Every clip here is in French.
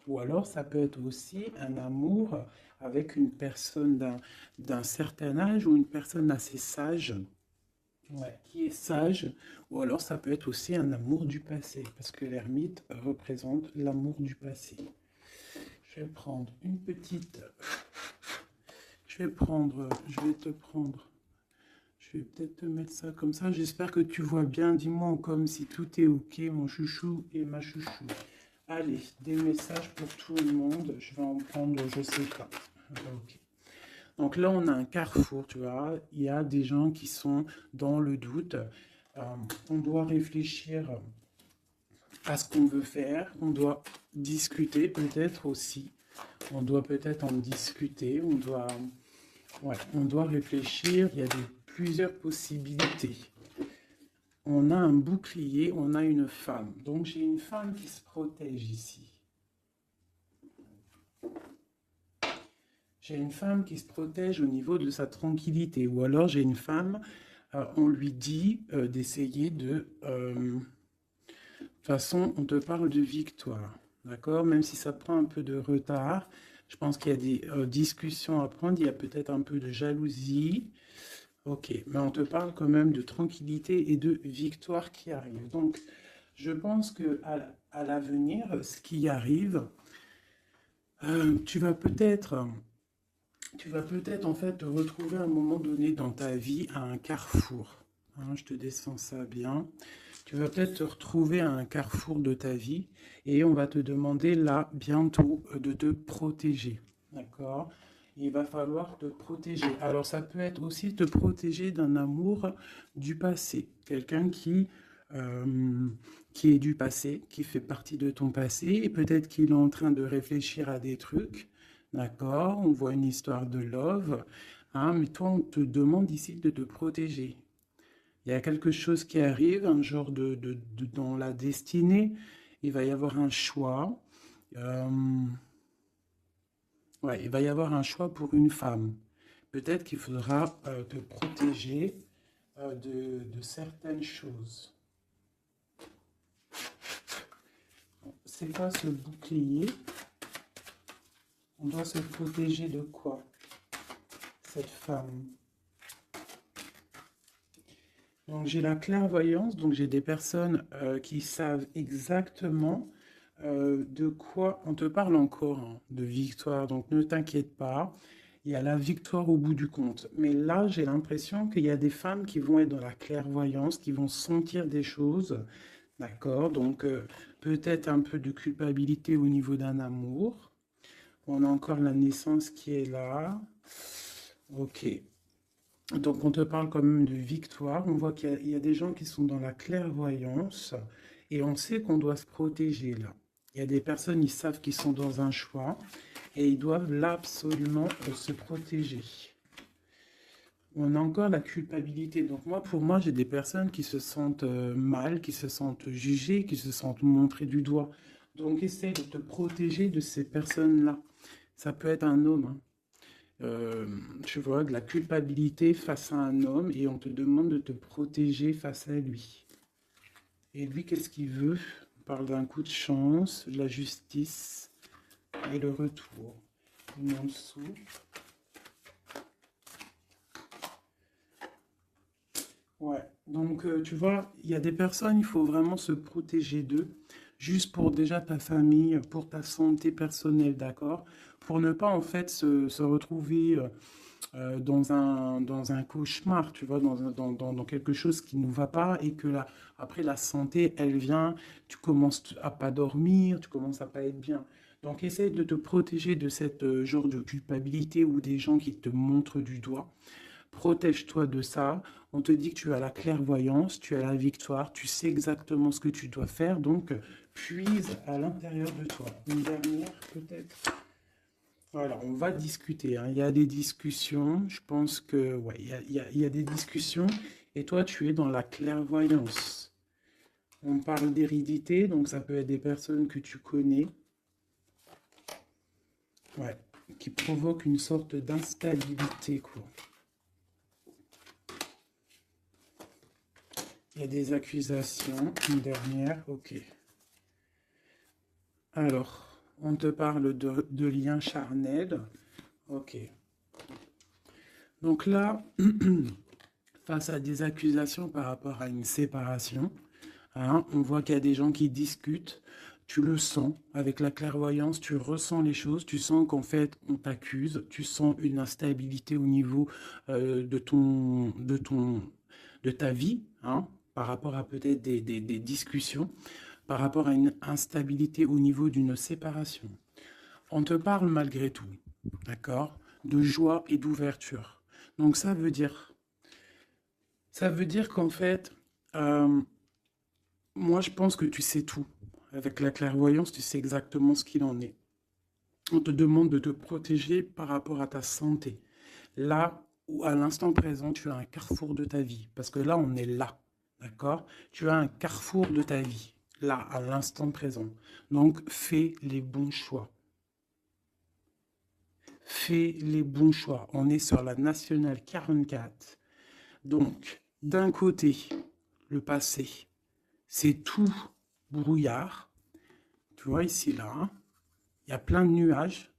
Ou alors, ça peut être aussi un amour avec une personne d'un certain âge ou une personne assez sage, ouais, qui est sage. Ou alors, ça peut être aussi un amour du passé, parce que l'ermite représente l'amour du passé. Je vais prendre une petite... je vais te prendre... Je vais peut-être te mettre ça comme ça. J'espère que tu vois bien. Dis-moi comme si tout est OK, mon chouchou et ma chouchou. Allez, des messages pour tout le monde. Je vais en prendre, je sais pas. OK. Donc là, on a un carrefour, tu vois. Il y a des gens qui sont dans le doute. Euh, on doit réfléchir à ce qu'on veut faire. On doit discuter peut-être aussi. On doit peut-être en discuter. Ouais, on doit réfléchir. Il y a plusieurs possibilités. On a un bouclier, on a une femme. Donc j'ai une femme qui se protège ici. J'ai une femme qui se protège au niveau de sa tranquillité. Ou alors j'ai une femme, on lui dit d'essayer de... De toute façon, on te parle de victoire. D'accord? Même si ça prend un peu de retard, je pense qu'il y a des discussions à prendre. Il y a peut-être un peu de jalousie. Ok, mais on te parle quand même de tranquillité et de victoire qui arrive. Donc, je pense que à l'avenir, ce qui arrive, tu vas peut-être, en fait te retrouver à un moment donné dans ta vie à un carrefour. Hein, je te descends ça bien. Tu vas peut-être te retrouver à un carrefour de ta vie et on va te demander là bientôt de te protéger. D'accord? Il va falloir te protéger. Alors ça peut être aussi te protéger d'un amour du passé. Quelqu'un qui est du passé, qui fait partie de ton passé et peut-être qu'il est en train de réfléchir à des trucs. D'accord? On voit une histoire de love. Hein, mais toi, on te demande ici de te protéger. Il y a quelque chose qui arrive, un genre dans la destinée. Il va y avoir un choix. Euh, ouais, il va y avoir un choix pour une femme. Peut-être qu'il faudra te protéger de certaines choses. C'est quoi ce bouclier? On doit se protéger de quoi, cette femme? Donc j'ai la clairvoyance, donc j'ai des personnes qui savent exactement de quoi on te parle encore, hein, de victoire. Donc ne t'inquiète pas, il y a la victoire au bout du compte. Mais là, j'ai l'impression qu'il y a des femmes qui vont être dans la clairvoyance, qui vont sentir des choses, d'accord? Donc peut-être un peu de culpabilité au niveau d'un amour. On a encore la naissance qui est là. Ok. Donc, on te parle quand même de victoire. On voit qu'il y a des gens qui sont dans la clairvoyance et on sait qu'on doit se protéger là. Il y a des personnes, ils savent qu'ils sont dans un choix et ils doivent là absolument se protéger. On a encore la culpabilité. Donc, pour moi, j'ai des personnes qui se sentent mal, qui se sentent jugées, qui se sentent montrées du doigt. Donc, essaye de te protéger de ces personnes-là. Ça peut être un homme, hein. euh, Tu vois, de la culpabilité face à un homme et on te demande de te protéger face à lui. Et lui, qu'est-ce qu'il veut? On parle d'un coup de chance, de la justice et le retour. Une en dessous. Ouais, donc tu vois, il y a des personnes, il faut vraiment se protéger d'eux, juste pour déjà ta famille, pour ta santé personnelle, d'accord? Pour ne pas en fait se retrouver dans un cauchemar, tu vois, dans quelque chose qui ne va pas et que là, après la santé, elle vient, tu commences à pas dormir, tu commences à pas être bien. Donc, essaye de te protéger de cette genre de culpabilité ou des gens qui te montrent du doigt. Protège-toi de ça. On te dit que tu as la clairvoyance, tu as la victoire, tu sais exactement ce que tu dois faire. Donc, puise à l'intérieur de toi. Une dernière, peut-être. Voilà, on va discuter, hein. Il y a des discussions. Je pense que, ouais, il y a des discussions. Et toi, tu es dans la clairvoyance. On parle d'hérédité, donc ça peut être des personnes que tu connais, ouais, qui provoquent une sorte d'instabilité, quoi. Il y a des accusations. Une dernière, ok. Alors, On te parle de liens charnels. Ok. Donc là, face à des accusations par rapport à une séparation, hein, on voit qu'il y a des gens qui discutent. Tu le sens avec la clairvoyance, tu ressens les choses, tu sens qu'en fait on t'accuse, tu sens une instabilité au niveau de ta vie, hein, par rapport à peut-être des discussions, par rapport à une instabilité au niveau d'une séparation. On te parle malgré tout, d'accord, de joie et d'ouverture. Donc ça veut dire qu'en fait, euh, moi je pense que tu sais tout. Avec la clairvoyance, tu sais exactement ce qu'il en est. On te demande de te protéger par rapport à ta santé. Là où à l'instant présent, tu as un carrefour de ta vie. Parce que là, on est là, d'accord? Tu as un carrefour de ta vie, là, à l'instant présent. Donc, fais les bons choix. Fais les bons choix. On est sur la nationale 44. Donc, d'un côté, le passé, c'est tout brouillard. Tu vois ici, là, hein, il y a plein de nuages.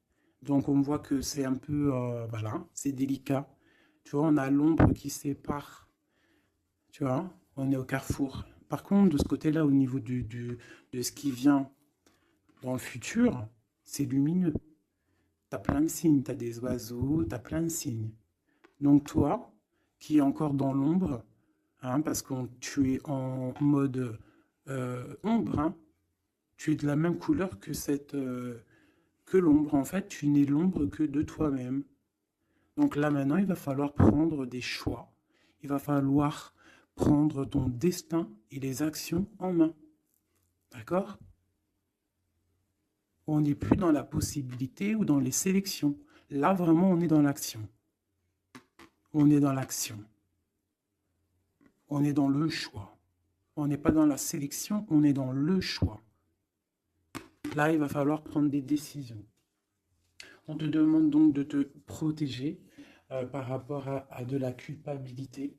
Donc, on voit que c'est un peu, voilà, c'est délicat. Tu vois, on a l'ombre qui sépare. Tu vois, on est au carrefour. Par contre, de ce côté-là, au niveau de ce qui vient dans le futur, c'est lumineux. Tu as plein de signes, tu as des oiseaux, tu as plein de signes. Donc toi, qui es encore dans l'ombre, hein, parce que tu es en mode ombre, hein, tu es de la même couleur que que l'ombre. En fait, tu n'es l'ombre que de toi-même. Donc là maintenant, il va falloir prendre des choix. Il va falloir prendre ton destin et les actions en main. D'accord? On n'est plus dans la possibilité ou dans les sélections. Là, vraiment, on est dans l'action. On est dans l'action. On est dans le choix. On n'est pas dans la sélection, on est dans le choix. Là, il va falloir prendre des décisions. On te demande donc de te protéger par rapport à de la culpabilité.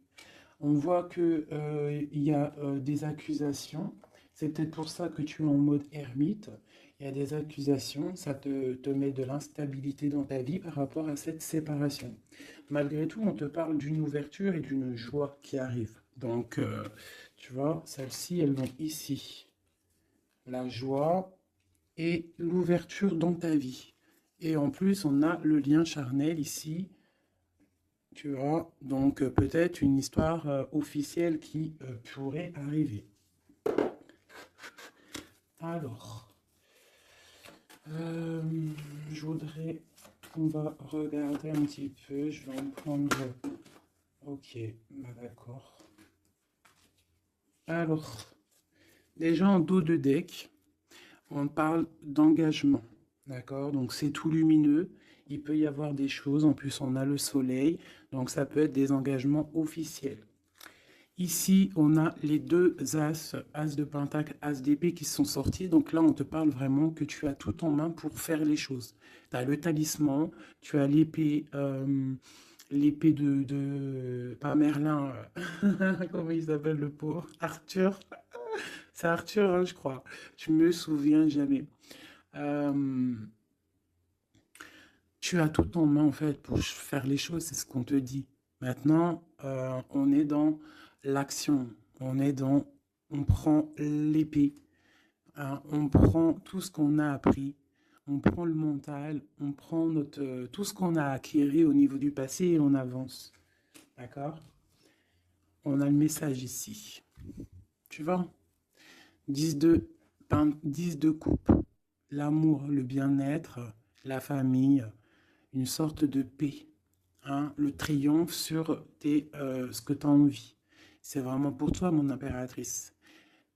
On voit qu'il y a des accusations. C'est peut-être pour ça que tu es en mode ermite. Il y a des accusations, ça te met de l'instabilité dans ta vie par rapport à cette séparation. Malgré tout, on te parle d'une ouverture et d'une joie qui arrive. Donc, tu vois, celles-ci, elles vont ici. La joie et l'ouverture dans ta vie. Et en plus, on a le lien charnel ici, tu vois. Donc, peut-être une histoire officielle qui pourrait arriver. Alors, euh, je voudrais qu'on va regarder un petit peu. Je vais en prendre. Ok, bah d'accord. Alors, déjà en dos de deck, on parle d'engagement. D'accord? Donc c'est tout lumineux. Il peut y avoir des choses. En plus, on a le soleil. Donc ça peut être des engagements officiels. Ici, on a les deux as, as de pentacle, as d'épée qui sont sortis. Donc là, on te parle vraiment que tu as tout en main pour faire les choses. Tu as le talisman, tu as l'épée pas Merlin, comment il s'appelle le pauvre? Arthur. C'est Arthur, hein, je crois. Je me souviens jamais. Euh, Tu as tout en main en fait pour faire les choses, c'est ce qu'on te dit. Maintenant, on est dans l'action, on prend l'épée, hein, on prend tout ce qu'on a appris, on prend le mental, on prend tout ce qu'on a acquis au niveau du passé et on avance. D'accord? On a le message ici. Tu vois? 10 de, 10 de coupe, l'amour, le bien-être, la famille, une sorte de paix, hein, le triomphe sur ce que tu as envie. C'est vraiment pour toi, mon impératrice.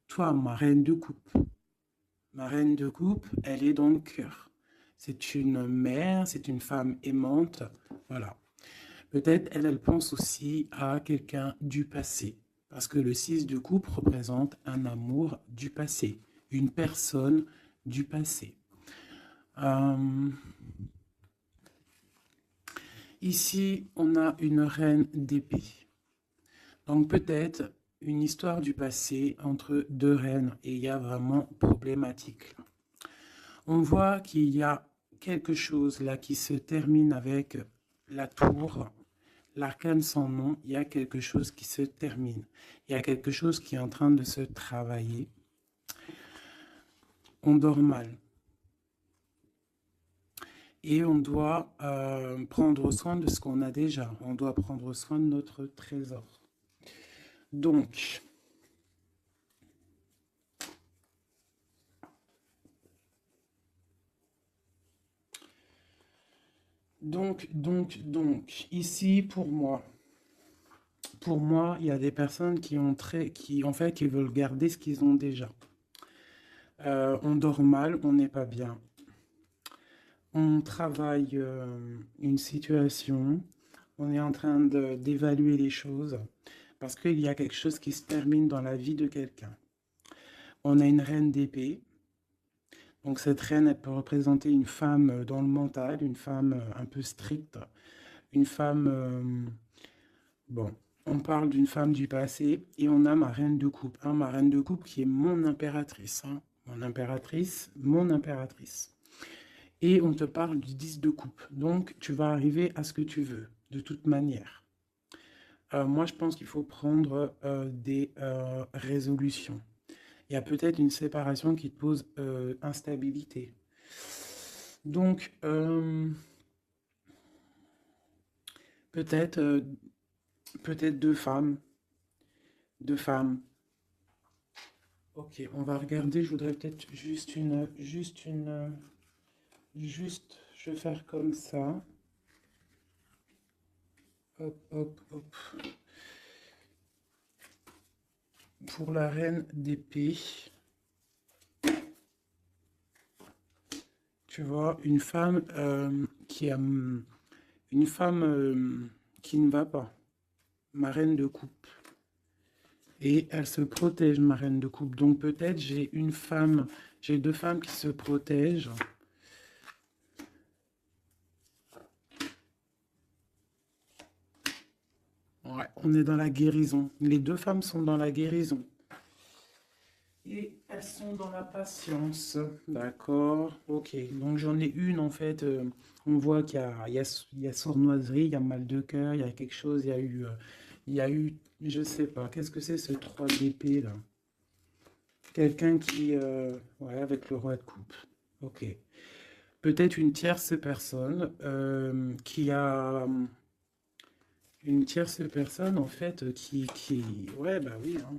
Toi, ma reine de coupe. Ma reine de coupe, elle est dans le cœur. C'est une mère, c'est une femme aimante. Voilà. Peut-être elle pense aussi à quelqu'un du passé. Parce que le 6 de coupe représente un amour du passé. Une personne du passé. Euh, Ici, on a une reine d'épée. Donc peut-être une histoire du passé entre deux reines et il y a vraiment problématique. On voit qu'il y a quelque chose là qui se termine avec la tour, l'arcane sans nom. Il y a quelque chose qui se termine. Il y a quelque chose qui est en train de se travailler. On dort mal. Et on doit prendre soin de ce qu'on a déjà. On doit prendre soin de notre trésor. Donc, ici pour moi, il y a des personnes en fait, qui veulent garder ce qu'ils ont déjà. On dort mal, on n'est pas bien. On travaille une situation, on est en train d'évaluer les choses, parce qu'il y a quelque chose qui se termine dans la vie de quelqu'un. On a une reine d'épée. Donc cette reine, elle peut représenter une femme dans le mental, une femme un peu stricte, une femme... bon, on parle d'une femme du passé et on a ma reine de coupe. Hein, ma reine de coupe qui est mon impératrice. Hein, mon impératrice, mon impératrice. Et on te parle du 10 de coupe. Donc tu vas arriver à ce que tu veux, de toute manière. Moi, je pense qu'il faut prendre des résolutions. Il y a peut-être une séparation qui te pose instabilité. Donc, peut-être peut-être deux femmes. Deux femmes. Ok, on va regarder. Je voudrais peut-être je vais faire comme ça. Hop, hop, hop. Pour la reine d'épée. Tu vois, une femme une femme qui ne va pas. Ma reine de coupe. Et elle se protège, ma reine de coupe. Donc peut-être j'ai deux femmes qui se protègent. Ouais, on est dans la guérison. Les deux femmes sont dans la guérison. Et elles sont dans la patience. D'accord. Ok. Donc j'en ai une en fait. On voit il y a sournoiserie, il y a mal de cœur, il y a quelque chose, il y a eu, je sais pas. Qu'est-ce que c'est ce 3 d'épée là? Quelqu'un qui, ouais, avec le roi de coupe. Ok. Peut-être une tierce personne qui a une tierce personne en fait ouais bah oui, hein.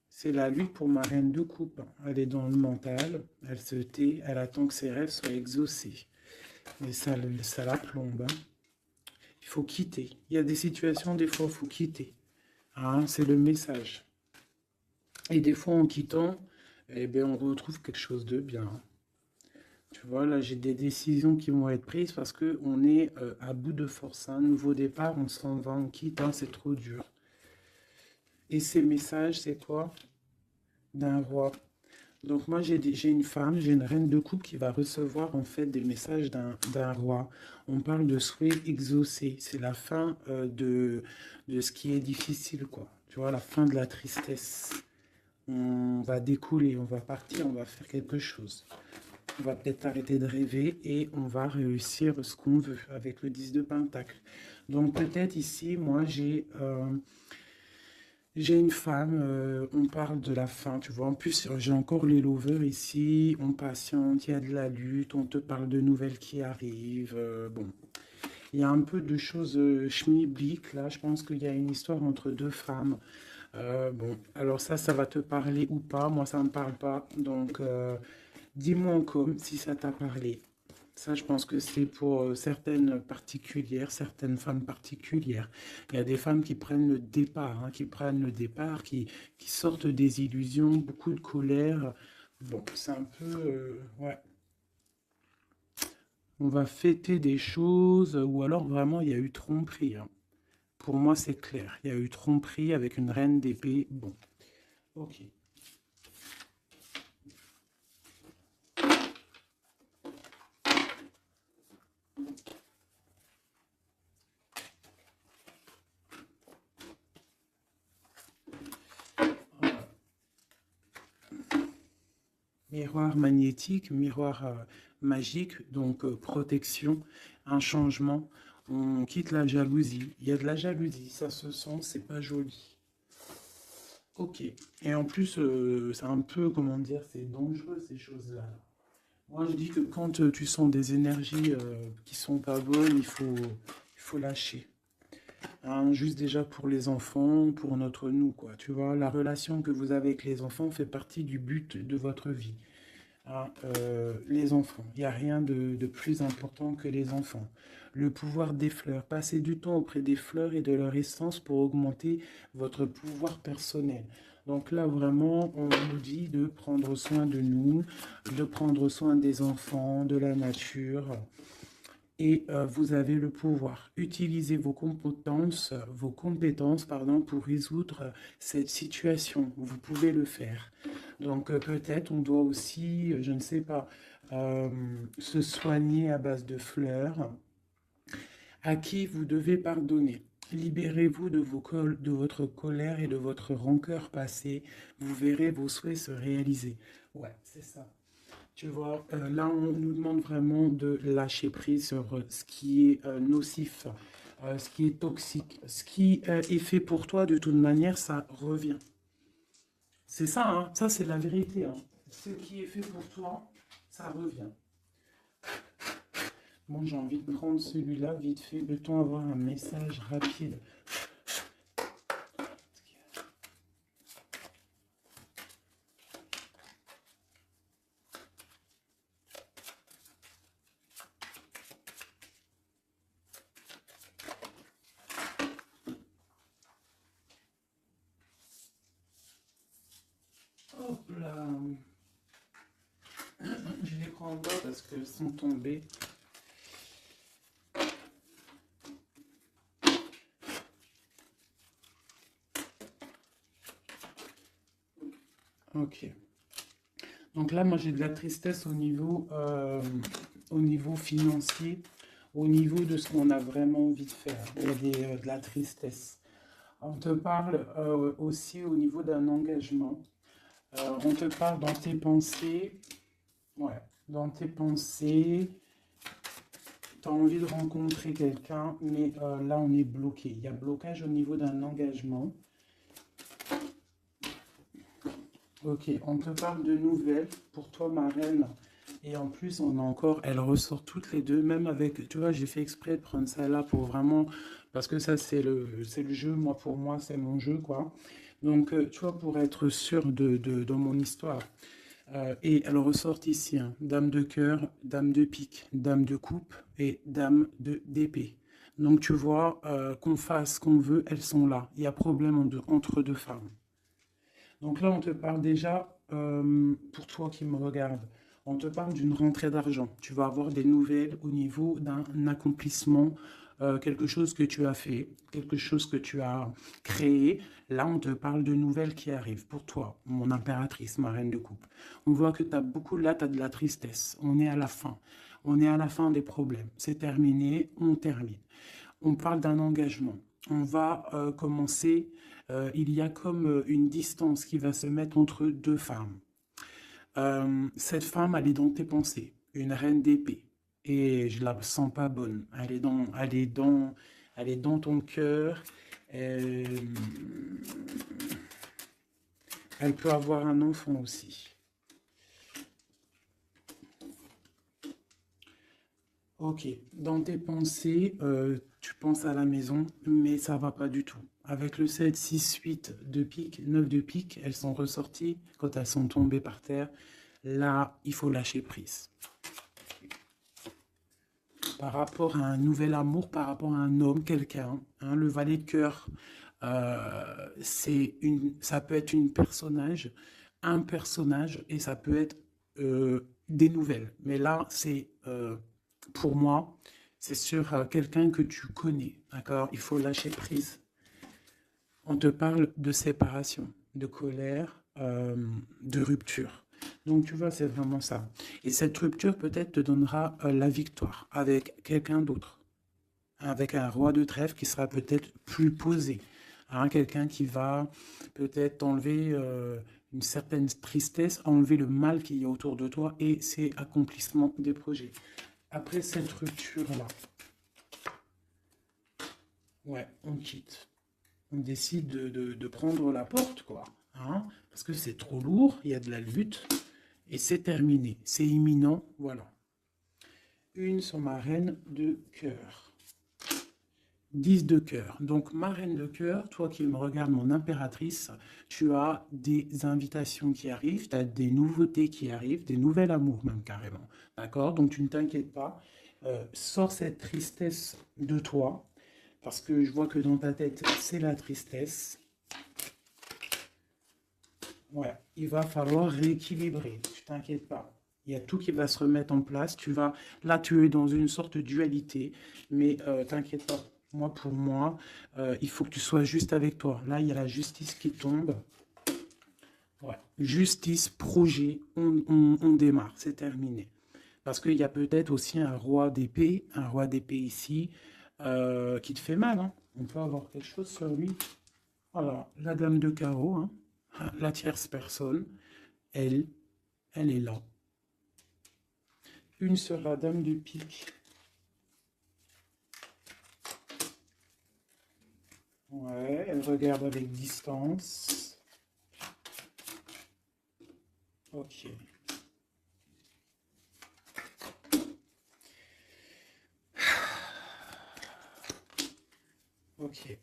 C'est la lutte pour ma reine de coupe. Elle est dans le mental, elle se tait, elle attend que ses rêves soient exaucés. Mais ça la plombe, hein. Il faut quitter. Il y a des situations, des fois, il faut quitter. Hein, c'est le message. Et des fois, en quittant, eh bien, on retrouve quelque chose de bien. Tu vois, là, j'ai des décisions qui vont être prises parce qu'on est à bout de force. Un nouveau départ, on s'en va, on quitte, hein, c'est trop dur. Et ces messages, c'est quoi? D'un roi. Donc moi, j'ai une femme, j'ai une reine de coupe qui va recevoir en fait des messages d'un roi. On parle de souhait exaucé. C'est la fin de ce qui est difficile, quoi. Tu vois, la fin de la tristesse. On va découler, on va partir, on va faire quelque chose. On va peut-être arrêter de rêver et on va réussir ce qu'on veut avec le 10 de Pentacle. Donc peut-être ici, moi, j'ai une femme, on parle de la fin, tu vois. En plus, j'ai encore les lovers ici, on patiente, il y a de la lutte, on te parle de nouvelles qui arrivent. Bon, il y a un peu de choses schmilblick, là. Je pense qu'il y a une histoire entre deux femmes. Bon, alors ça va te parler ou pas. Moi, ça ne me parle pas. Donc, dis-moi en com si ça t'a parlé. Ça, je pense que c'est pour certaines particulières, certaines femmes particulières. Il y a des femmes qui prennent le départ, hein, qui sortent des illusions, beaucoup de colère. Bon, c'est un peu... ouais. On va fêter des choses, ou alors vraiment, il y a eu tromperie, hein. Pour moi, c'est clair. Il y a eu tromperie avec une reine d'épée. Bon, ok. Miroir magnétique, miroir magique, donc protection, un changement. On quitte la jalousie. Il y a de la jalousie, ça se sent, c'est pas joli. Ok. Et en plus, c'est un peu, comment dire, c'est dangereux ces choses-là. Moi, je dis que quand tu sens des énergies qui sont pas bonnes, il faut lâcher. Hein, juste déjà pour les enfants, pour notre nous, quoi. Tu vois, la relation que vous avez avec les enfants fait partie du but de votre vie. Hein, les enfants, il n'y a rien de plus important que les enfants. Le pouvoir des fleurs, passez du temps auprès des fleurs et de leur essence pour augmenter votre pouvoir personnel. Donc là, vraiment, on nous dit de prendre soin de nous, de prendre soin des enfants, de la nature. Et vous avez le pouvoir. Utilisez vos compétences, pardon, pour résoudre cette situation. Vous pouvez le faire. Donc peut-être on doit aussi, je ne sais pas, euh, se soigner à base de fleurs. À qui vous devez pardonner. Libérez-vous de votre colère et de votre rancœur passée. Vous verrez vos souhaits se réaliser. Ouais, c'est ça. Tu vois, là, on nous demande vraiment de lâcher prise sur ce qui est nocif, ce qui est toxique. Ce qui est fait pour toi, de toute manière, ça revient. C'est ça, hein, ça c'est la vérité. Hein. Ce qui est fait pour toi, ça revient. Bon, j'ai envie de prendre celui-là vite fait. Peut-on avoir un message rapide? Hop là. Je les prends en bas parce qu'elles sont tombées. Ok. Donc là, moi, j'ai de la tristesse au niveau financier, au niveau de ce qu'on a vraiment envie de faire. Il y a de la tristesse. On te parle aussi au niveau d'un engagement. On te parle dans tes pensées. Ouais, dans tes pensées, tu as envie de rencontrer quelqu'un, mais là, on est bloqué. Il y a blocage au niveau d'un engagement. Ok, on te parle de nouvelles pour toi, ma reine. Et en plus, on a encore, elles ressortent toutes les deux, même avec, tu vois, j'ai fait exprès de prendre ça là pour vraiment, parce que ça, c'est le jeu, moi, pour moi, c'est mon jeu, quoi. Donc, tu vois, pour être sûr de mon histoire. Et elles ressortent ici, hein, dame de cœur, dame de pique, dame de coupe et dame d'épée. Donc, tu vois, qu'on fasse ce qu'on veut, elles sont là. Il y a problème entre deux femmes. Donc là, on te parle déjà, pour toi qui me regarde, on te parle d'une rentrée d'argent. Tu vas avoir des nouvelles au niveau d'un accomplissement, quelque chose que tu as fait, quelque chose que tu as créé. Là, on te parle de nouvelles qui arrivent pour toi, mon impératrice, ma reine de coupe. On voit que tu as beaucoup, là, tu as de la tristesse. On est à la fin. On est à la fin des problèmes. C'est terminé, on termine. On parle d'un engagement. On va commencer, il y a comme une distance qui va se mettre entre deux femmes. Cette femme, elle est dans tes pensées, une reine d'épée. Et je la sens pas bonne. Elle est dans ton cœur. Euh, Elle peut avoir un enfant aussi. Ok, dans tes pensées, tu penses à la maison, mais ça va pas du tout. Avec le 7, 6, 8 de pique, 9 de pique, elles sont ressorties quand elles sont tombées par terre. Là, il faut lâcher prise. Par rapport à un nouvel amour, par rapport à un homme, quelqu'un, hein, le valet de cœur, ça peut être un personnage, et ça peut être des nouvelles. Mais là, c'est pour moi, c'est sur quelqu'un que tu connais, d'accord? Il faut lâcher prise. On te parle de séparation, de colère, de rupture. Donc tu vois, c'est vraiment ça. Et cette rupture peut-être te donnera la victoire avec quelqu'un d'autre, avec un roi de trèfle qui sera peut-être plus posé, hein, quelqu'un qui va peut-être t'enlever une certaine tristesse, enlever le mal qu'il y a autour de toi et c'est accomplissement des projets. Après cette rupture-là, ouais, on quitte. On décide de prendre la porte, quoi. Hein, parce que c'est trop lourd, il y a de la lutte et c'est terminé. C'est imminent, voilà. Une sur ma reine de cœur. 10 de cœur. Donc, ma reine de cœur, toi qui me regardes, mon impératrice, tu as des invitations qui arrivent, tu as des nouveautés qui arrivent, des nouvelles amours même carrément. D'accord? Donc, tu ne t'inquiètes pas. Sors cette tristesse de toi, parce que je vois que dans ta tête, c'est la tristesse. Ouais, il va falloir rééquilibrer, tu t'inquiètes pas. Il y a tout qui va se remettre en place. Là, tu es dans une sorte de dualité, mais t'inquiète pas. Moi, pour moi, il faut que tu sois juste avec toi. Là, il y a la justice qui tombe. Ouais. Justice, projet, on démarre, c'est terminé. Parce qu'il y a peut-être aussi un roi d'épée ici, qui te fait mal, hein. On peut avoir quelque chose sur lui. Voilà, la dame de carreau, hein. La tierce personne, elle, elle est là. Une sur la dame de pique. Ouais, elle regarde avec distance. Ok. Ok.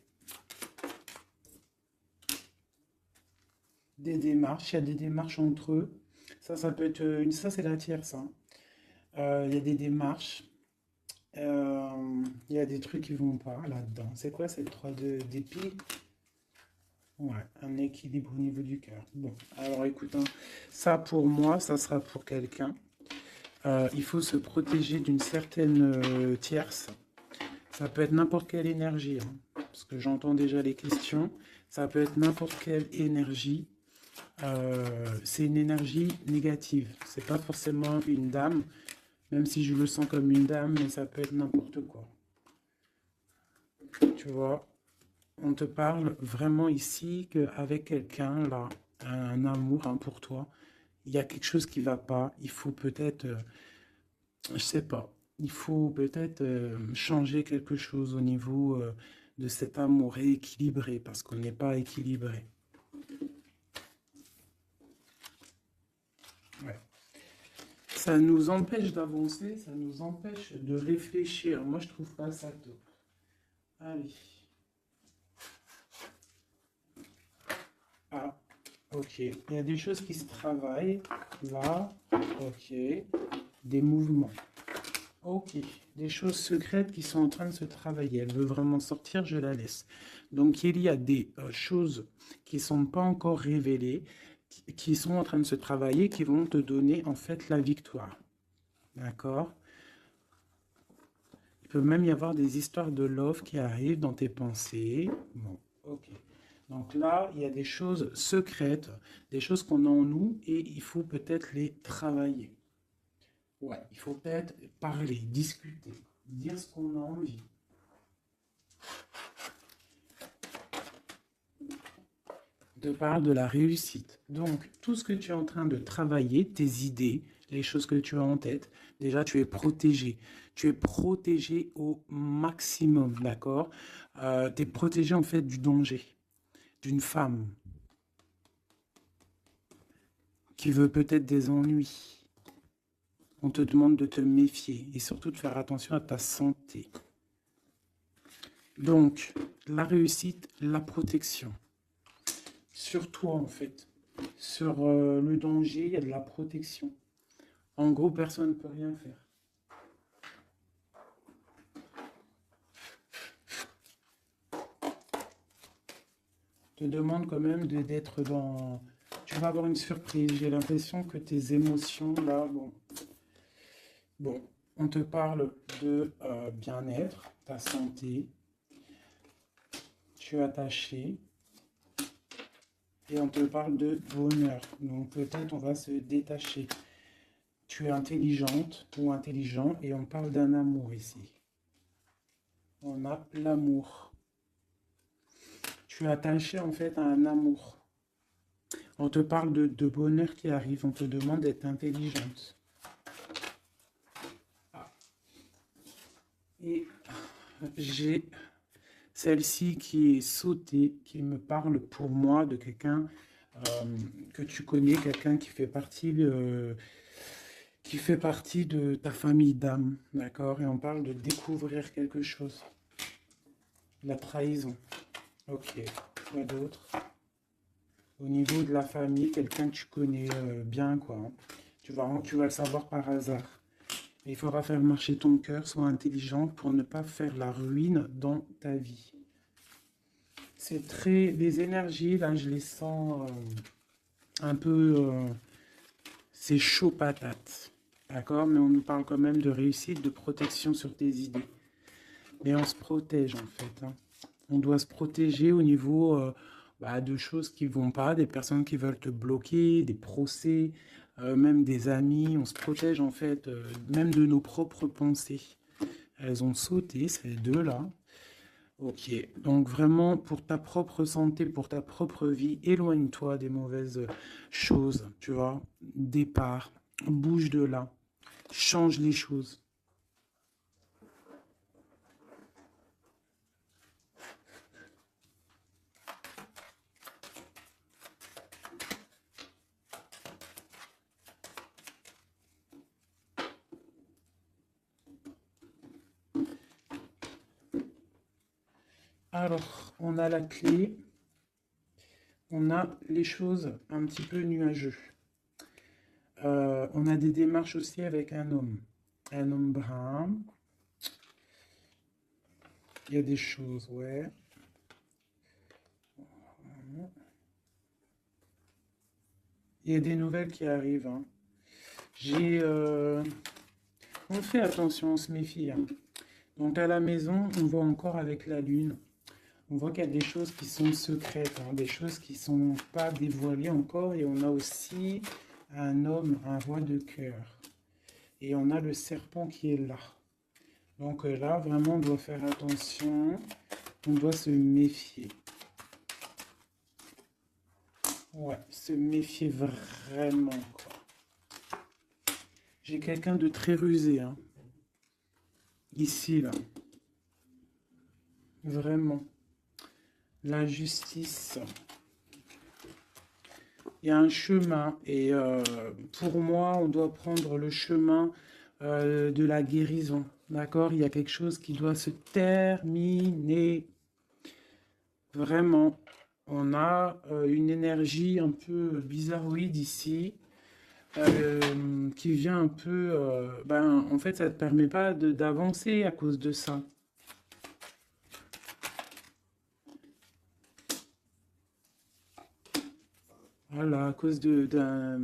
Des démarches, il y a des démarches entre eux. Ça peut être ça c'est la tierce, hein. Il y a des démarches. Il y a des trucs qui vont pas là-dedans. C'est quoi cette 3 d'épée? Ouais, un équilibre au niveau du cœur. Bon, alors écoute, hein, ça pour moi, ça sera pour quelqu'un. Il faut se protéger d'une certaine tierce. Ça peut être n'importe quelle énergie, hein, parce que j'entends déjà les questions. Ça peut être n'importe quelle énergie. C'est une énergie négative. C'est pas forcément une dame, même si je le sens comme une dame, mais ça peut être n'importe quoi. Tu vois, on te parle vraiment ici qu'avec quelqu'un, là, un amour, hein, pour toi, il y a quelque chose qui va pas. Il faut peut-être, je sais pas, il faut peut-être changer quelque chose au niveau de cet amour rééquilibré, parce qu'on n'est pas équilibré. Ouais. Ça nous empêche d'avancer, ça nous empêche de réfléchir. Moi, je trouve pas ça top. Allez. Ah, ok. Il y a des choses qui se travaillent. Là, ok. Des mouvements. Ok. Des choses secrètes qui sont en train de se travailler. Elle veut vraiment sortir, je la laisse. Donc, il y a des choses qui ne sont pas encore révélées, qui sont en train de se travailler, qui vont te donner en fait la victoire. D'accord? Il peut même y avoir des histoires de love qui arrivent dans tes pensées. Bon, ok. Donc là, il y a des choses secrètes, des choses qu'on a en nous et il faut peut-être les travailler. Ouais, il faut peut-être parler, discuter, dire ce qu'on a envie. De parler de la réussite. Donc, tout ce que tu es en train de travailler, tes idées, les choses que tu as en tête, déjà, tu es protégé. Tu es protégé au maximum, d'accord? Tu es protégé en fait du danger, d'une femme qui veut peut-être des ennuis. On te demande de te méfier et surtout de faire attention à ta santé. Donc, la réussite, la protection. Sur toi, en fait. Sur le danger, il y a de la protection. En gros, personne ne peut rien faire. Je te demande quand même d'être dans... Tu vas avoir une surprise. J'ai l'impression que tes émotions, là, bon... Bon, on te parle de bien-être, ta santé. Tu es attaché. Et on te parle de bonheur. Donc peut-être on va se détacher. Tu es intelligente ou intelligent et on parle d'un amour ici. On a l'amour. Tu es attaché en fait à un amour. On te parle de bonheur qui arrive, on te demande d'être intelligente. Et j'ai celle-ci qui est sautée, qui me parle pour moi de quelqu'un que tu connais, quelqu'un qui fait partie de ta famille d'âme, d'accord? Et on parle de découvrir quelque chose. La trahison. Ok, quoi d'autre? Au niveau de la famille, quelqu'un que tu connais bien, quoi, hein. Tu vas le savoir par hasard. Il faudra faire marcher ton cœur, sois intelligent pour ne pas faire la ruine dans ta vie. C'est très... Les énergies, là, je les sens un peu... c'est chaud patate. D'accord? Mais on nous parle quand même de réussite, de protection sur tes idées. Mais on se protège, en fait, hein. On doit se protéger au niveau de choses qui ne vont pas, des personnes qui veulent te bloquer, des procès, même des amis. On se protège, en fait, même de nos propres pensées. Elles ont sauté, ces deux-là. Ok, donc vraiment pour ta propre santé, pour ta propre vie, éloigne-toi des mauvaises choses, tu vois. Départ, bouge de là, change les choses. Alors, on a la clé, on a les choses un petit peu nuageux. On a des démarches aussi avec un homme brun. Il y a des choses, ouais. Il y a des nouvelles qui arrivent, hein. On fait attention, on se méfie, hein. Donc à la maison, on voit encore avec la lune. On voit qu'il y a des choses qui sont secrètes, hein, des choses qui ne sont pas dévoilées encore. Et on a aussi un homme, un roi de cœur. Et on a le serpent qui est là. Donc là, vraiment, on doit faire attention. On doit se méfier. Ouais, se méfier vraiment, quoi. J'ai quelqu'un de très rusé, hein. Ici, là. Vraiment. La justice. Il y a un chemin. Et pour moi, on doit prendre le chemin de la guérison. D'accord? Il y a quelque chose qui doit se terminer. Vraiment. On a une énergie un peu bizarroïde ici. Qui vient un peu... en fait, ça ne te permet pas d'avancer à cause de ça. Voilà, à cause d'un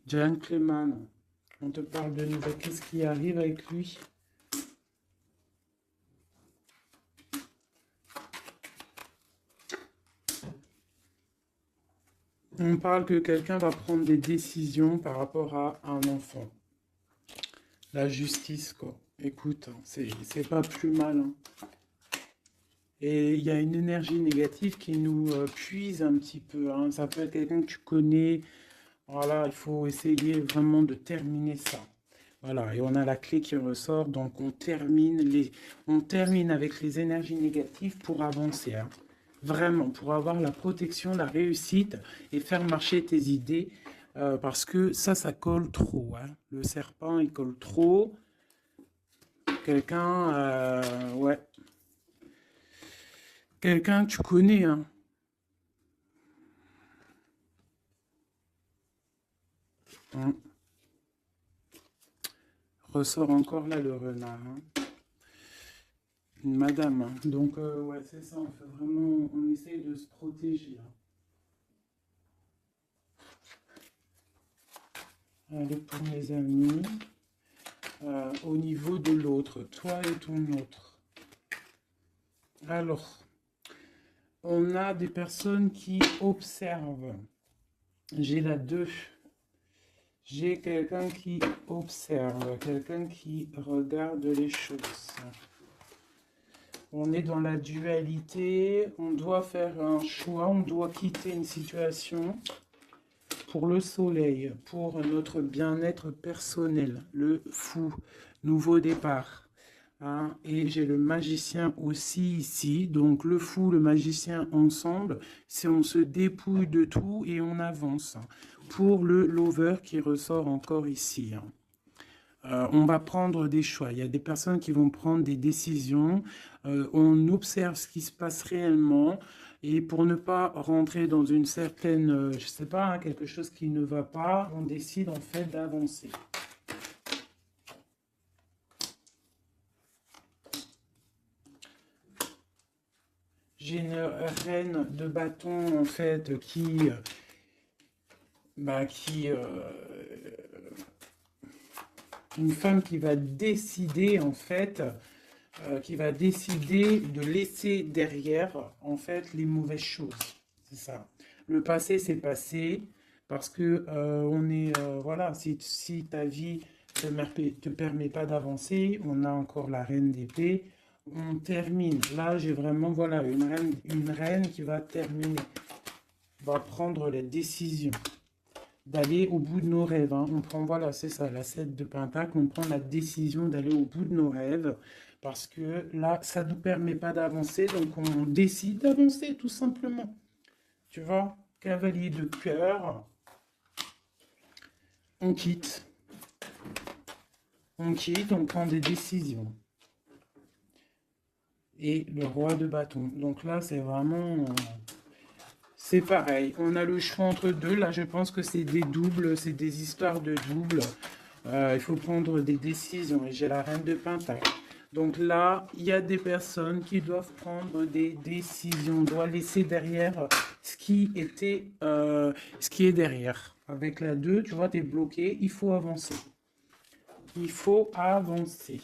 gentleman. On te parle de nouveau. Qu'est-ce qui arrive avec lui? On parle que quelqu'un va prendre des décisions par rapport à un enfant. La justice, quoi. Écoute, hein, c'est pas plus mal, hein. Et il y a une énergie négative qui nous puise un petit peu, hein. Ça peut être quelqu'un que tu connais. Voilà, il faut essayer vraiment de terminer ça. Voilà, et on a la clé qui ressort, donc on termine avec les énergies négatives pour avancer, hein. Vraiment, pour avoir la protection, la réussite et faire marcher tes idées, parce que ça colle trop, hein. Le serpent, il colle trop. Quelqu'un, ouais, quelqu'un que tu connais, hein. Hein. Ressort encore là le renard, hein. Une madame, hein. Donc, ouais, c'est ça, on fait vraiment, on essaye de se protéger, hein. Allez, pour mes amis, au niveau de l'autre, toi et ton autre. Alors, on a des personnes qui observent. J'ai la 2. J'ai quelqu'un qui observe, quelqu'un qui regarde les choses. On est dans la dualité, on doit faire un choix, on doit quitter une situation pour le soleil, pour notre bien-être personnel, le fou, nouveau départ. Hein. Et j'ai le magicien aussi ici, donc le fou, le magicien ensemble, c'est on se dépouille de tout et on avance. Pour le lover qui ressort encore ici. Hein. On va prendre des choix. Il y a des personnes qui vont prendre des décisions. On observe ce qui se passe réellement. Et pour ne pas rentrer dans une certaine, je sais pas, hein, quelque chose qui ne va pas, on décide en fait d'avancer. J'ai une reine de bâton en fait une femme qui va décider en fait, qui va décider de laisser derrière en fait les mauvaises choses. C'est ça. Le passé, c'est passé parce que on est voilà, si ta vie te permet pas d'avancer, on a encore la reine d'épée. On termine. Là, j'ai vraiment voilà une reine qui va terminer, va prendre les décisions d'aller au bout de nos rêves. Hein. On prend, voilà, c'est ça, la 7 de Pentacle, on prend la décision d'aller au bout de nos rêves, parce que là, ça ne nous permet pas d'avancer, donc on décide d'avancer, tout simplement. Tu vois, cavalier de cœur, on quitte. On quitte, on prend des décisions. Et le roi de bâton. Donc là, c'est vraiment... c'est pareil, on a le choix entre deux. Là, je pense que c'est des doubles, c'est des histoires de doubles. Il faut prendre des décisions. Et j'ai la reine de Pentacle. Donc là, il y a des personnes qui doivent prendre des décisions. On doit laisser derrière ce qui était, ce qui est derrière. Avec la 2, tu vois, tu es bloqué. Il faut avancer. Il faut avancer.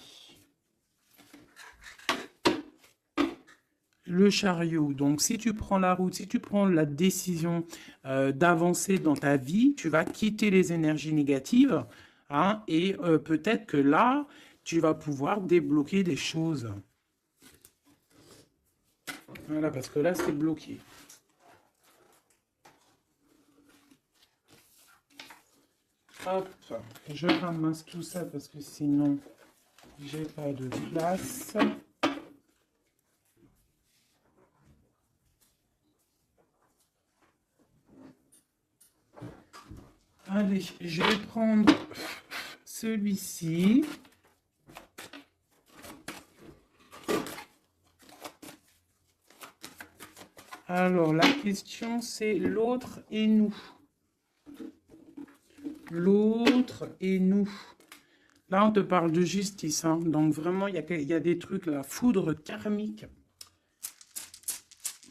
Le chariot. Donc, si tu prends la route, si tu prends la décision d'avancer dans ta vie, tu vas quitter les énergies négatives. Hein, et peut-être que là, tu vas pouvoir débloquer des choses. Voilà, parce que là, c'est bloqué. Hop, je ramasse tout ça parce que sinon, j'ai pas de place. Allez, je vais prendre celui-ci. Alors, la question, c'est l'autre et nous. L'autre et nous. Là, on te parle de justice. Hein. Donc, vraiment, il y a des trucs, la foudre karmique.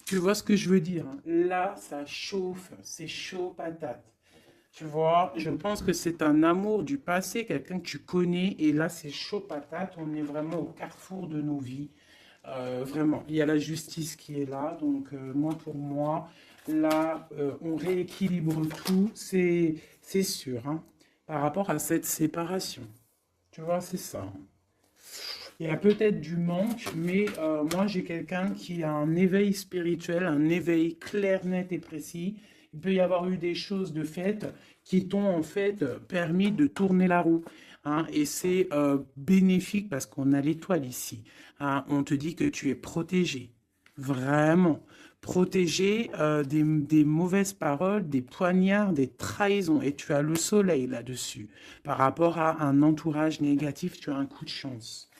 Tu vois ce que je veux dire? Hein. Là, ça chauffe. C'est chaud patate. Tu vois, je pense que c'est un amour du passé, quelqu'un que tu connais. Et là, c'est chaud patate. On est vraiment au carrefour de nos vies. Vraiment, il y a la justice qui est là. Donc, moi, pour moi, là, on rééquilibre tout. C'est sûr, hein, par rapport à cette séparation. Tu vois, c'est ça. Il y a peut-être du manque, mais moi, j'ai quelqu'un qui a un éveil spirituel, un éveil clair, net et précis. Il peut y avoir eu des choses de fait qui t'ont en fait permis de tourner la roue. Hein, et c'est bénéfique parce qu'on a l'étoile ici. Hein, on te dit que tu es protégé. Vraiment. Protégé des mauvaises paroles, des poignards, des trahisons. Et tu as le soleil là-dessus. Par rapport à un entourage négatif, tu as un coup de chance.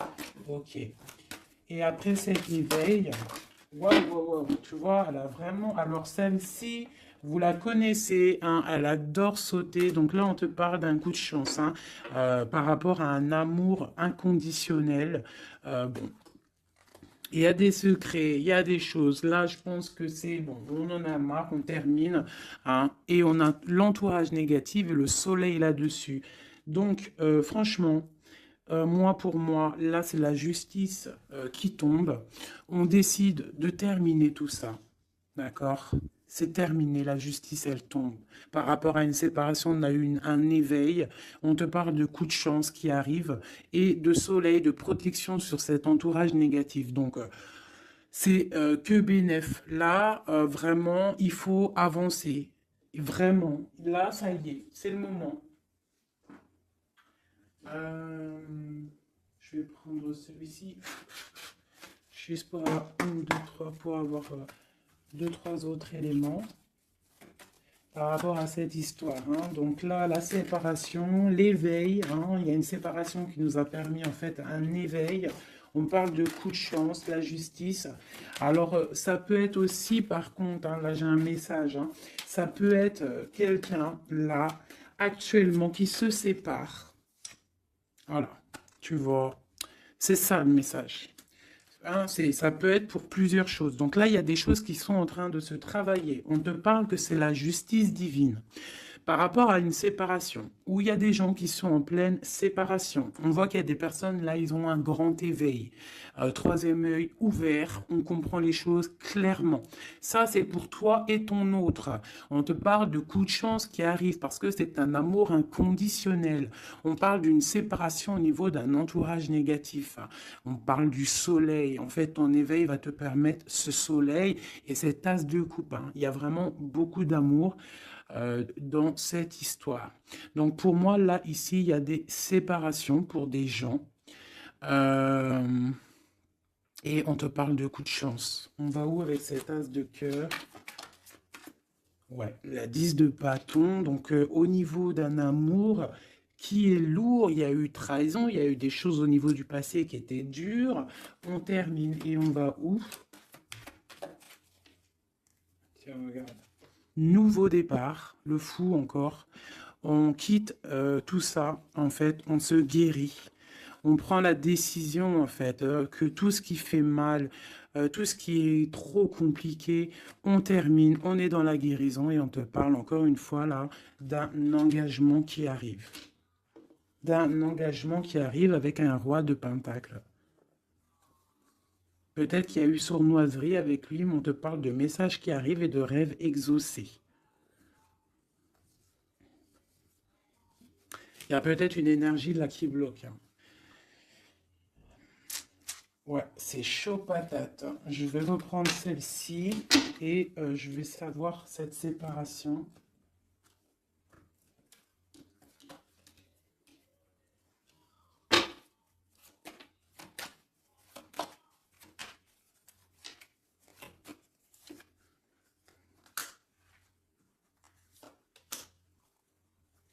Ok. Et après cet éveil, waouh, tu vois, elle a vraiment... Alors celle-ci, vous la connaissez, hein, elle adore sauter. Donc là, on te parle d'un coup de chance, hein, par rapport à un amour inconditionnel. Bon, il y a des secrets, il y a des choses. Là, je pense que c'est bon, on en a marre, on termine. Hein, et on a l'entourage négatif et le soleil là-dessus. Donc, franchement, moi, pour moi, là, c'est la justice qui tombe. On décide de terminer tout ça. D'accord? C'est terminé, la justice, elle tombe. Par rapport à une séparation, on a eu un éveil. On te parle de coups de chance qui arrivent et de soleil, de protection sur cet entourage négatif. Donc, C'est que bénef. Là, vraiment, il faut avancer. Vraiment. Là, ça y est, c'est le moment. Euh, je vais prendre celui-ci, juste pour avoir une, deux, trois, pour avoir deux, trois autres éléments par rapport à cette histoire, hein. Donc là, la séparation, l'éveil, hein, il y a une séparation qui nous a permis en fait un éveil. On parle de coup de chance, la justice. Alors, ça peut être aussi, par contre, hein, là j'ai un message, hein, ça peut être quelqu'un là, actuellement, qui se sépare. Voilà, tu vois, c'est ça le message. Hein, ça peut être pour plusieurs choses. Donc là, il y a des choses qui sont en train de se travailler. On te parle que c'est la justice divine par rapport à une séparation, où il y a des gens qui sont en pleine séparation. On voit qu'il y a des personnes, là, ils ont un grand éveil. Troisième œil ouvert, on comprend les choses clairement. Ça, c'est pour toi et ton autre. On te parle de coups de chance qui arrivent parce que c'est un amour inconditionnel. On parle d'une séparation au niveau d'un entourage négatif. On parle du soleil. En fait, ton éveil va te permettre ce soleil et cette tasse de coupe, hein. Il y a vraiment beaucoup d'amour dans cette histoire. Donc pour moi, là, ici, il y a des séparations pour des gens. Euh, et on te parle de coup de chance. On va où avec cette as de cœur? Ouais, la 10 de bâton. Donc au niveau d'un amour qui est lourd, il y a eu trahison, il y a eu des choses au niveau du passé qui étaient dures. On termine et on va où? Tiens, regarde. Nouveau départ, le fou encore. On quitte tout ça, en fait, on se guérit. On prend la décision, en fait, que tout ce qui fait mal, tout ce qui est trop compliqué, on termine, on est dans la guérison et on te parle encore une fois là d'un engagement qui arrive. D'un engagement qui arrive avec un roi de Pentacle. Peut-être qu'il y a eu sournoiserie avec lui, mais on te parle de messages qui arrivent et de rêves exaucés. Il y a peut-être une énergie là qui bloque, hein. Ouais, c'est chaud patate, hein. Je vais reprendre celle-ci et je vais savoir cette séparation.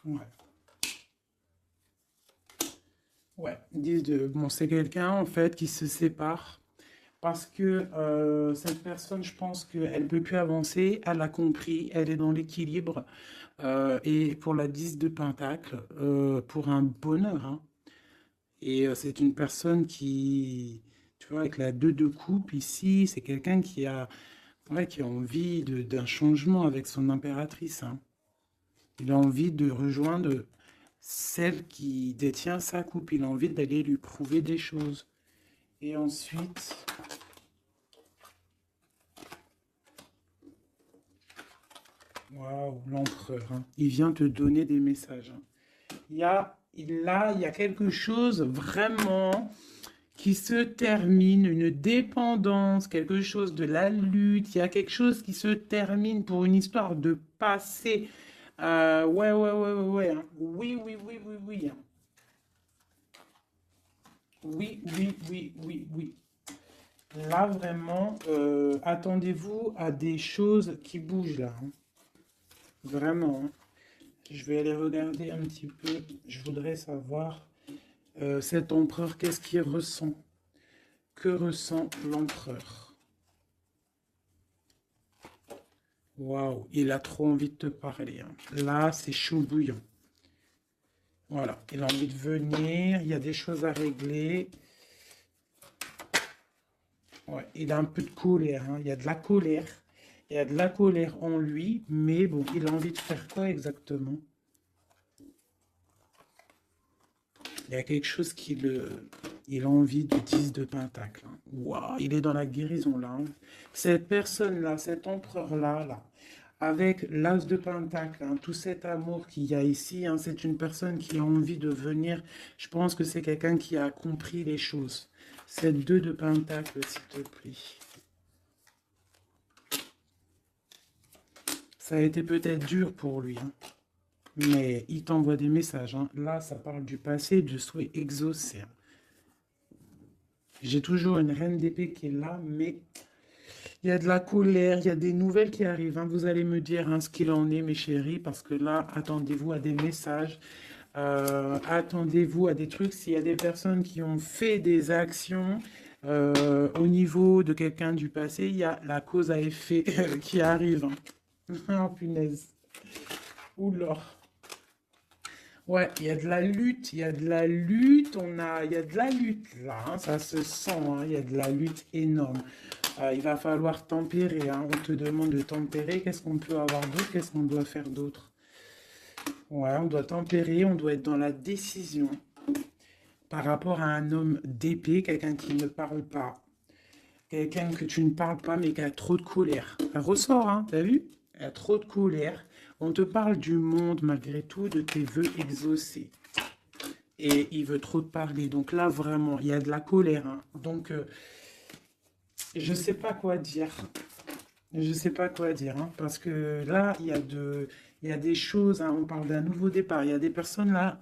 Ouais. Ouais, ils disent de... Bon, c'est quelqu'un en fait qui se sépare parce que cette personne, je pense qu'elle ne peut plus avancer, elle a compris, elle est dans l'équilibre. Et pour la 10 de Pentacle, pour un bonheur, hein. Et c'est une personne qui, tu vois, avec la 2 de coupe ici, c'est quelqu'un qui a, ouais, qui a envie d'un changement avec son impératrice, hein. Il a envie de rejoindre celle qui détient sa coupe. Il a envie d'aller lui prouver des choses. Et ensuite, waouh, l'empereur, hein. Il vient te donner des messages, hein. Il y a quelque chose vraiment qui se termine, une dépendance, quelque chose de la lutte. Il y a quelque chose qui se termine pour une histoire de passé. Ouais, hein. Oui, oui, oui, oui, oui, hein. Oui, oui, oui, oui, oui. Là, vraiment, attendez-vous à des choses qui bougent là, hein. Vraiment, hein. Je vais aller regarder un petit peu. Je voudrais savoir cet empereur, qu'est-ce qu'il ressent? Que ressent l'empereur? Waouh, il a trop envie de te parler, hein. Là, c'est chaud bouillant. Voilà, il a envie de venir. Il y a des choses à régler. Ouais, il a un peu de colère, hein. Il y a de la colère. Il y a de la colère en lui, mais bon, il a envie de faire quoi exactement? Il y a quelque chose qui le... Il a envie du 10 de Pentacle, hein. Waouh, il est dans la guérison là, hein. Cette personne-là, cet empereur-là, là, avec l'as de Pentacle, hein, tout cet amour qu'il y a ici, hein, c'est une personne qui a envie de venir. Je pense que c'est quelqu'un qui a compris les choses. Cette 2 de Pentacle, s'il te plaît. Ça a été peut-être dur pour lui, hein, mais il t'envoie des messages, hein. Là, ça parle du passé, de souhait exaucé, hein. J'ai toujours une reine d'épée qui est là, mais il y a de la colère, il y a des nouvelles qui arrivent, hein. Vous allez me dire, hein, ce qu'il en est, mes chéris, parce que là, attendez-vous à des messages, attendez-vous à des trucs. S'il y a des personnes qui ont fait des actions au niveau de quelqu'un du passé, il y a la cause à effet qui arrive, hein. Oh, punaise. Oula. Ouais, il y a de la lutte, il y a de la lutte, il y a de la lutte là, hein, ça se sent, hein, il y a de la lutte énorme. Il va falloir tempérer, hein, on te demande de tempérer, qu'est-ce qu'on peut avoir d'autre, qu'est-ce qu'on doit faire d'autre? Ouais, on doit tempérer, on doit être dans la décision par rapport à un homme d'épée, quelqu'un qui ne parle pas, quelqu'un que tu ne parles pas mais qui a trop de colère. Ça ressort, hein, t'as vu? Il a trop de colère. On te parle du monde malgré tout, de tes vœux exaucés. Et il veut trop te parler. Donc là, vraiment, il y a de la colère, hein. Donc, je ne sais pas quoi dire. Je ne sais pas quoi dire, hein, parce que là, il y a des choses, hein, on parle d'un nouveau départ. Il y a des personnes là,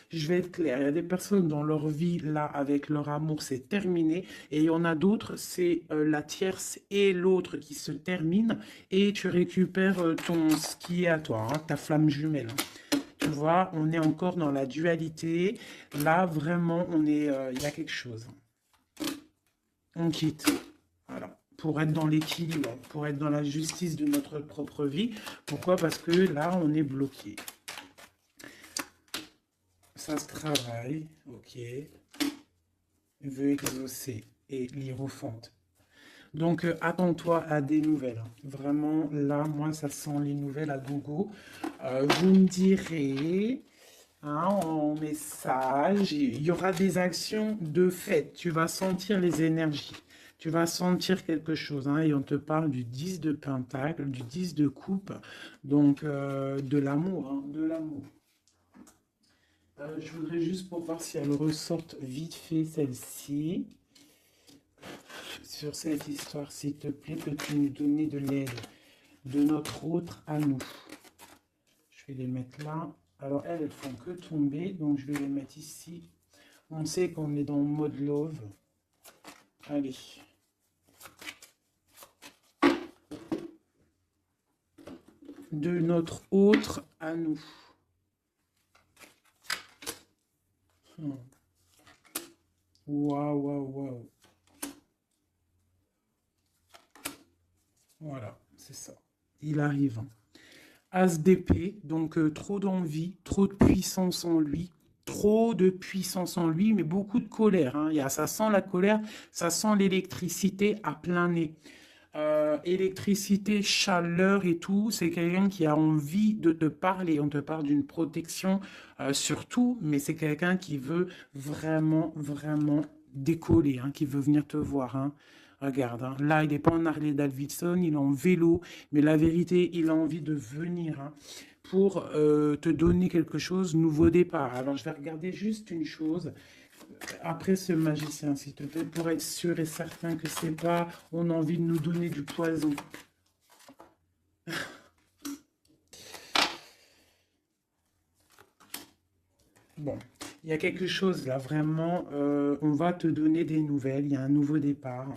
je vais être clair, il y a des personnes dans leur vie là, avec leur amour, c'est terminé. Et il y en a d'autres, c'est la tierce et l'autre qui se terminent et tu récupères ce qui est à toi, hein, ta flamme jumelle, hein. Tu vois, on est encore dans la dualité. Là, vraiment, il y a quelque chose. On quitte. Voilà. Pour être dans l'équilibre, pour être dans la justice de notre propre vie. Pourquoi? Parce que là, on est bloqué. Ça se travaille. Ok. Veut exaucer et l'hiérophante. Donc, attends-toi à des nouvelles, hein. Vraiment, là, moi, ça sent les nouvelles à gogo. Vous me direz, hein, en message, il y aura des actions de fait. Tu vas sentir les énergies. Tu vas sentir quelque chose, hein, et on te parle du 10 de pentacle, du 10 de coupe, donc de l'amour, hein, de l'amour. Je voudrais juste pour voir si elle ressorte vite fait celle-ci. Sur cette histoire, s'il te plaît, peux-tu nous donner de l'aide de notre autre à nous? Je vais les mettre là. Alors, elles font que tomber, donc je vais les mettre ici. On sait qu'on est dans le mode love. Allez. De notre autre à nous. Waouh, waouh, waouh. Voilà, c'est ça. Il arrive, hein. As d'épée, donc trop d'envie, trop de puissance en lui, trop de puissance en lui, mais beaucoup de colère, hein. Ça sent la colère, ça sent l'électricité à plein nez. Électricité, chaleur et tout, c'est quelqu'un qui a envie de te parler. On te parle d'une protection surtout, mais c'est quelqu'un qui veut vraiment, vraiment décoller, hein, qui veut venir te voir, hein. Regarde, hein, là, il n'est pas en Harley Davidson, il est en vélo, mais la vérité, il a envie de venir, hein, pour te donner quelque chose, nouveau départ. Alors, je vais regarder juste une chose. Après ce magicien, s'il te plaît, pour être sûr et certain que c'est pas, on a envie de nous donner du poison. Bon, il y a quelque chose là, vraiment, on va te donner des nouvelles, il y a un nouveau départ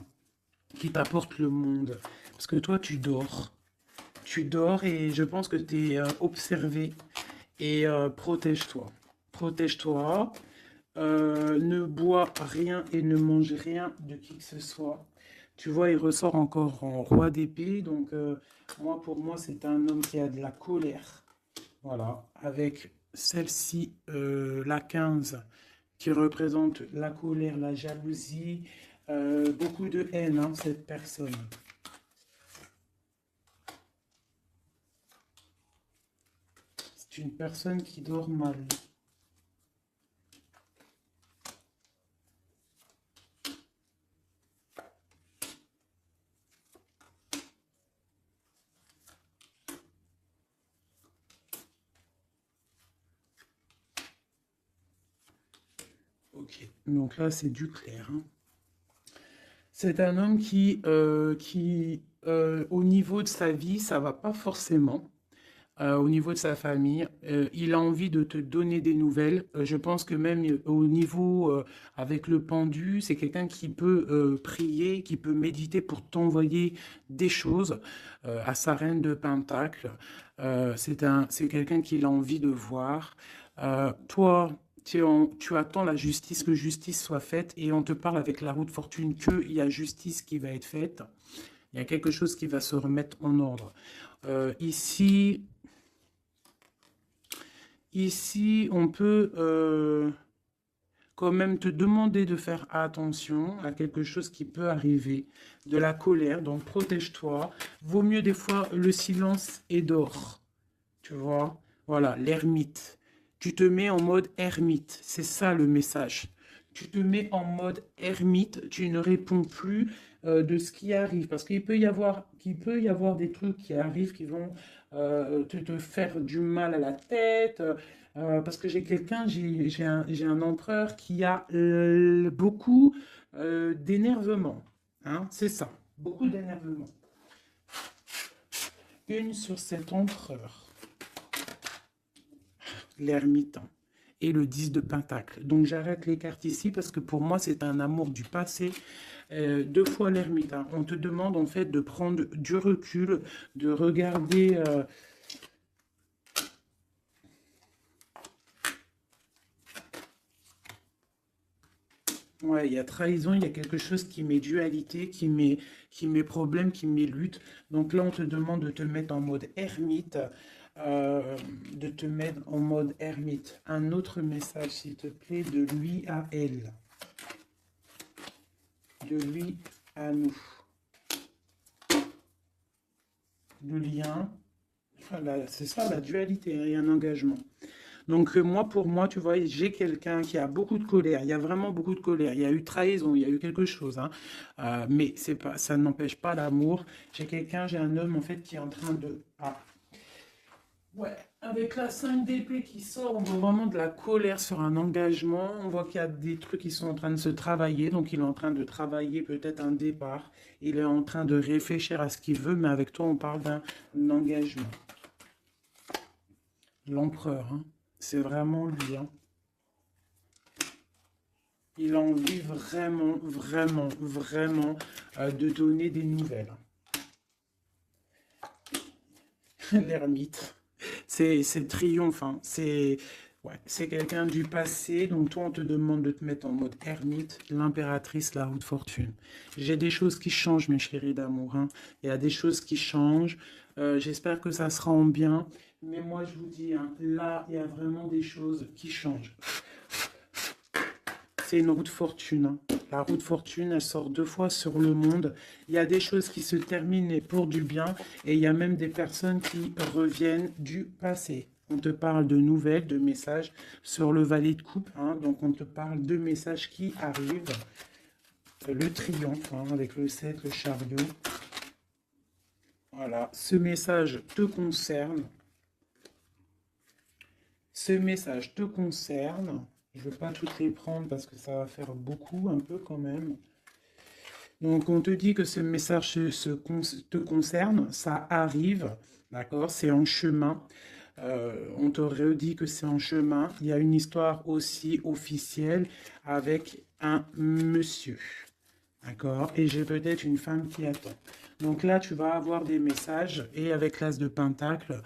qui t'apporte le monde. Parce que toi, tu dors. Tu dors et je pense que tu es observé. Et protège-toi. Protège-toi. Ne bois rien et ne mange rien de qui que ce soit. Tu vois, il ressort encore en roi d'épée. Donc, moi, pour moi, c'est un homme qui a de la colère. Voilà. Avec celle-ci, la 15, qui représente la colère, la jalousie, beaucoup de haine, hein, cette personne. C'est une personne qui dort mal. Ok. Donc là, c'est du clair, hein. C'est un homme qui au niveau de sa vie, ça va pas forcément. Au niveau de sa famille, il a envie de te donner des nouvelles. Je pense que même au niveau avec le pendu, c'est quelqu'un qui peut prier, qui peut méditer pour t'envoyer des choses à sa reine de Pentacle. C'est quelqu'un qu'il a envie de voir. Toi, tu attends la justice, que justice soit faite, et on te parle avec la roue de fortune qu'il y a justice qui va être faite. Il y a quelque chose qui va se remettre en ordre. Ici, Ici, on peut quand même te demander de faire attention à quelque chose qui peut arriver, de la colère, donc protège-toi. Vaut mieux des fois le silence est d'or, tu vois. Voilà, l'ermite. Tu te mets en mode ermite, c'est ça le message. Tu te mets en mode ermite, tu ne réponds plus de ce qui arrive, parce qu'il peut y avoir des trucs qui arrivent qui vont te faire du mal à la tête, parce que j'ai un empereur qui a beaucoup d'énervement, hein, c'est ça, beaucoup d'énervement. Une sur cet empereur, l'ermite et le 10 de Pentacle. Donc j'arrête les cartes ici parce que pour moi c'est un amour du passé. Deux fois l'ermite. Hein. On te demande en fait de prendre du recul, de regarder... Ouais, il y a trahison, il y a quelque chose qui met dualité, qui met problème, qui met lutte. Donc là, on te demande de te mettre en mode ermite, de te mettre en mode ermite. Un autre message, s'il te plaît, de lui à elle. De lui à nous. Le lien, voilà, c'est ça la dualité, il y a un engagement. Donc moi, pour moi, tu vois, j'ai quelqu'un qui a beaucoup de colère. Il y a vraiment beaucoup de colère. Il y a eu trahison, il y a eu quelque chose. Hein. Mais c'est pas, ça n'empêche pas l'amour. J'ai un homme en fait qui est en train de... Ah. Ouais, avec la 5 d'épée qui sort, on voit vraiment de la colère sur un engagement. On voit qu'il y a des trucs qui sont en train de se travailler. Donc il est en train de travailler peut-être un départ. Il est en train de réfléchir à ce qu'il veut. Mais avec toi, on parle d'un engagement. L'empereur, hein. C'est vraiment lui. Hein. Il a envie vraiment, vraiment, vraiment de donner des nouvelles. L'ermite. C'est le triomphe. Hein. C'est quelqu'un du passé. Donc toi, on te demande de te mettre en mode ermite. L'impératrice, la roue de fortune. J'ai des choses qui changent, mes chéris d'amour. Hein. Il y a des choses qui changent. J'espère que ça sera en bien. Mais moi, je vous dis, hein, là, il y a vraiment des choses qui changent. C'est une roue de fortune. Hein. La roue de fortune, elle sort 2 fois sur le monde. Il y a des choses qui se terminent pour du bien. Et il y a même des personnes qui reviennent du passé. On te parle de nouvelles, de messages sur le valet de coupe. Hein. Donc, on te parle de messages qui arrivent. Le triomphe, hein, avec le 7, le chariot. Voilà. Ce message te concerne. Ce message te concerne. Je ne veux pas toutes les prendre parce que ça va faire beaucoup, un peu quand même. Donc, on te dit que ce message te concerne, ça arrive, d'accord, c'est en chemin. On te redit que c'est en chemin. Il y a une histoire aussi officielle avec un monsieur, d'accord, et j'ai peut-être une femme qui attend. Donc là, tu vas avoir des messages et avec l'As de Pentacle,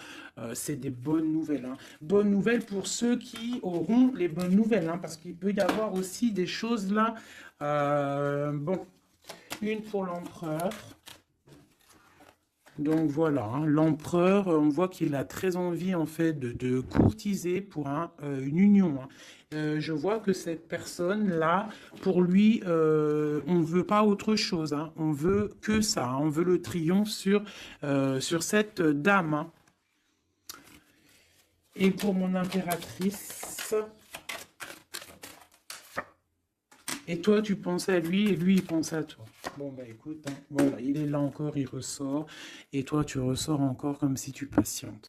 c'est des bonnes nouvelles. Hein. Bonnes nouvelles pour ceux qui auront les bonnes nouvelles, hein, parce qu'il peut y avoir aussi des choses là. Bon, une pour l'empereur. Donc voilà, hein, l'empereur, on voit qu'il a très envie en fait de courtiser pour une union. Hein. Je vois que cette personne-là, pour lui, on ne veut pas autre chose. Hein. On veut que ça. Hein. On veut le triomphe sur cette dame. Hein. Et pour mon impératrice... Et toi, tu penses à lui et lui, il pense à toi. Bon, bah écoute, hein, voilà, il est là encore, il ressort. Et toi, tu ressors encore comme si tu patientes.